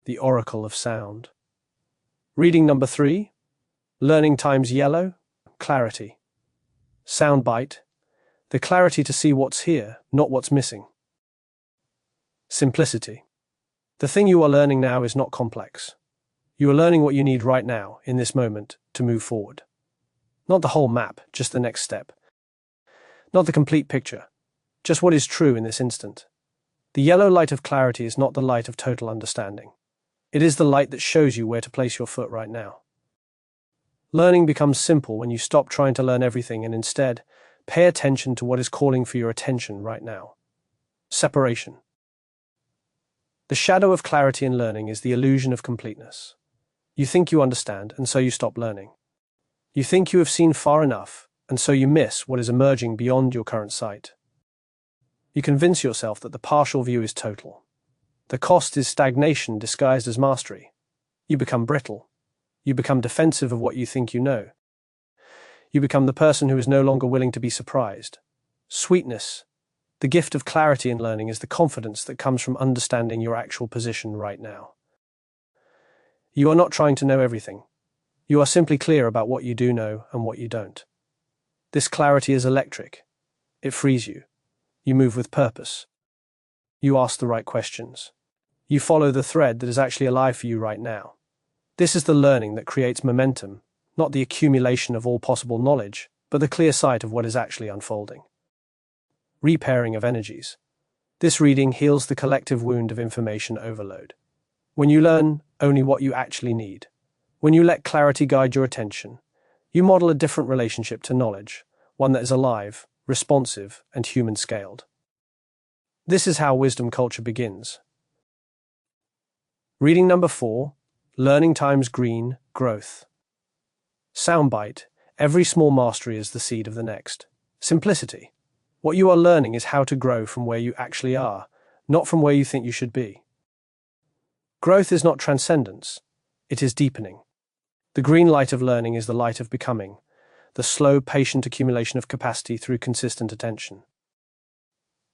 the oracle of sound. Reading number 3, learning times yellow, clarity. Soundbite, the clarity to see what's here, not what's missing. Simplicity, the thing you are learning now is not complex. You are learning what you need right now, in this moment, to move forward. Not the whole map, just the next step. Not the complete picture, just what is true in this instant. The yellow light of clarity is not the light of total understanding. It is the light that shows you where to place your foot right now. Learning becomes simple when you stop trying to learn everything and instead pay attention to what is calling for your attention right now. Separation. The shadow of clarity in learning is the illusion of completeness. You think you understand, and so you stop learning. You think you have seen far enough, and so you miss what is emerging beyond your current sight. You convince yourself that the partial view is total. The cost is stagnation disguised as mastery. You become brittle. You become defensive of what you think you know. You become the person who is no longer willing to be surprised. Sweetness. The gift of clarity in learning is the confidence that comes from understanding your actual position right now. You are not trying to know everything. You are simply clear about what you do know and what you don't. This clarity is electric. It frees you. You move with purpose. You ask the right questions. You follow the thread that is actually alive for you right now. This is the learning that creates momentum, not the accumulation of all possible knowledge, but the clear sight of what is actually unfolding. Repairing of energies. This reading heals the collective wound of information overload. When you learn only what you actually need, when you let clarity guide your attention, you model a different relationship to knowledge, one that is alive, responsive, and human-scaled. This is how wisdom culture begins. Reading number 4, learning times green, growth. Soundbite, every small mastery is the seed of the next. Simplicity. What you are learning is how to grow from where you actually are, not from where you think you should be. Growth is not transcendence, it is deepening. The green light of learning is the light of becoming, the slow, patient accumulation of capacity through consistent attention.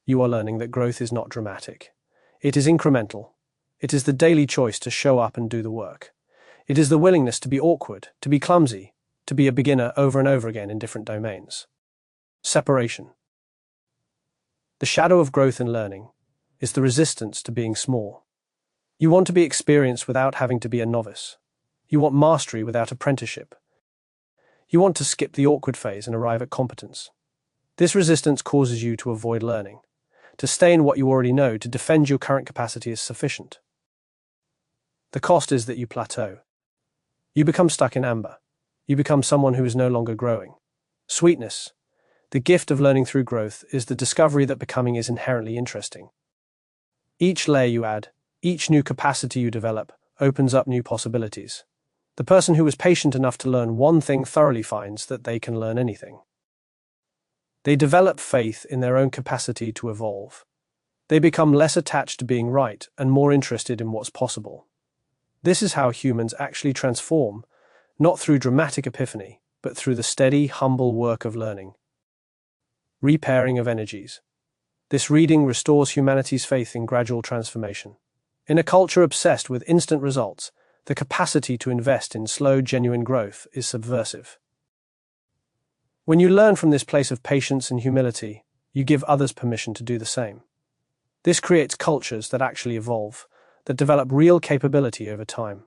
You are learning that growth is not dramatic. It is incremental. It is the daily choice to show up and do the work. It is the willingness to be awkward, to be clumsy, to be a beginner over and over again in different domains. Separation. The shadow of growth in learning is the resistance to being small. You want to be experienced without having to be a novice. You want mastery without apprenticeship. You want to skip the awkward phase and arrive at competence. This resistance causes you to avoid learning, to stay in what you already know, to defend your current capacity as sufficient. The cost is that you plateau. You become stuck in amber. You become someone who is no longer growing. Sweetness. The gift of learning through growth is the discovery that becoming is inherently interesting. Each layer you add, each new capacity you develop, opens up new possibilities. The person who is patient enough to learn one thing thoroughly finds that they can learn anything. They develop faith in their own capacity to evolve. They become less attached to being right and more interested in what's possible. This is how humans actually transform, not through dramatic epiphany, but through the steady, humble work of learning. Repairing of energies. This reading restores humanity's faith in gradual transformation. In a culture obsessed with instant results, the capacity to invest in slow, genuine growth is subversive. When you learn from this place of patience and humility, you give others permission to do the same. This creates cultures that actually evolve, that develop real capability over time.